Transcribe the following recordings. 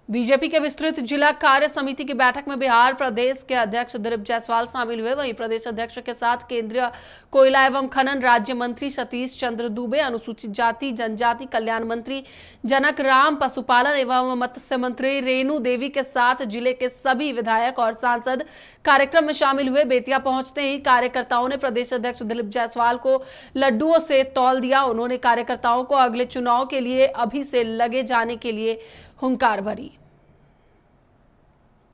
BJP के विस्तृत जिला कार्य समिति की बैठक में बिहार प्रदेश के अध्यक्ष दिलीप जायसवाल शामिल हुए। वहीं प्रदेश अध्यक्ष के साथ केंद्रीय कोयला एवं खनन राज्य मंत्री सतीश चंद्र दुबे, अनुसूचित जाति जनजाति कल्याण मंत्री जनक राम, पशुपालन एवं मत्स्य मंत्री रेणु देवी के साथ जिले के सभी विधायक और सांसद कार्यक्रम में शामिल हुए। बेतिया पहुंचते ही कार्यकर्ताओं ने प्रदेश अध्यक्ष दिलीप जायसवाल को लड्डुओं से तौल दिया। उन्होंने कार्यकर्ताओं को अगले चुनाव के लिए अभी से लगे जाने के लिए हुंकार भरी।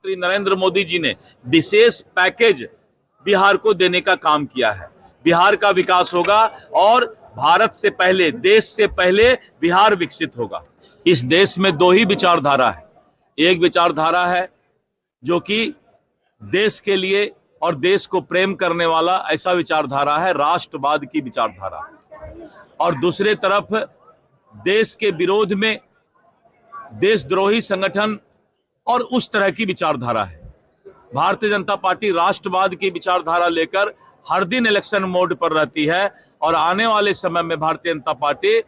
नरेंद्र मोदी जी ने विशेष पैकेज बिहार को देने का काम किया है। बिहार का विकास होगा और भारत से पहले, देश से पहले बिहार विकसित होगा। इस देश में दो ही विचारधारा है। एक विचारधारा है जो कि देश के लिए और देश को प्रेम करने वाला ऐसा विचारधारा है, राष्ट्रवाद की विचारधारा, और दूसरे तरफ देश के विरोध में देशद्रोही संगठन और उस तरह की विचारधारा है। भारतीय जनता पार्टी राष्ट्रवाद की विचारधारा लेकर हर दिन इलेक्शन मोड पर रहती है और आने वाले समय में भारतीय जनता पार्टी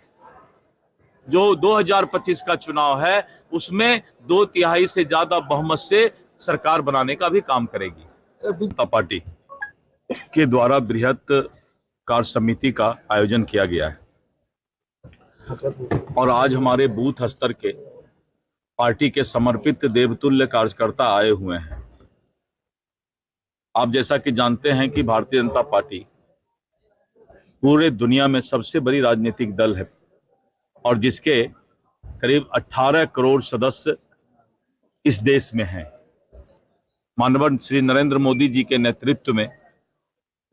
जो 2025 का चुनाव है उसमें 2/3 से ज्यादा बहुमत से सरकार बनाने का भी काम करेगी। जनता पार्टी के द्वारा बृहत कार्य समिति का आयोजन किया गया है और आज हमारे बूथ स्तर के पार्टी के समर्पित देवतुल्य कार्यकर्ता आए हुए हैं। आप जैसा कि जानते हैं कि भारतीय जनता पार्टी पूरे दुनिया में सबसे बड़ी राजनीतिक दल है और जिसके करीब 18 करोड़ सदस्य इस देश में हैं। माननीय श्री नरेंद्र मोदी जी के नेतृत्व में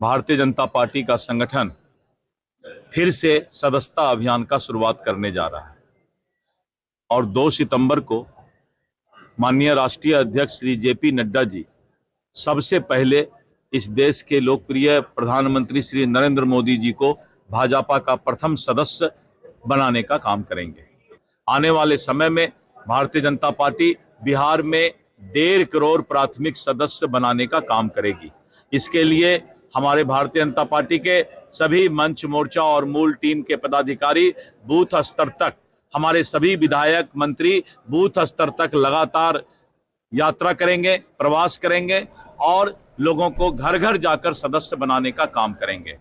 भारतीय जनता पार्टी का संगठन फिर से सदस्यता अभियान का शुरुआत करने जा रहा है और 2 सितंबर को माननीय राष्ट्रीय अध्यक्ष श्री जेपी नड्डा जी सबसे पहले इस देश के लोकप्रिय प्रधानमंत्री श्री नरेंद्र मोदी जी को भाजपा का प्रथम सदस्य बनाने का काम करेंगे। आने वाले समय में भारतीय जनता पार्टी बिहार में 1.5 करोड़ प्राथमिक सदस्य बनाने का काम करेगी। इसके लिए हमारे भारतीय जनता पार्टी के सभी मंच, मोर्चा और मूल टीम के पदाधिकारी बूथ स्तर तक, हमारे सभी विधायक, मंत्री बूथ स्तर तक लगातार यात्रा करेंगे, प्रवास करेंगे और लोगों को घर घर जाकर सदस्य बनाने का काम करेंगे।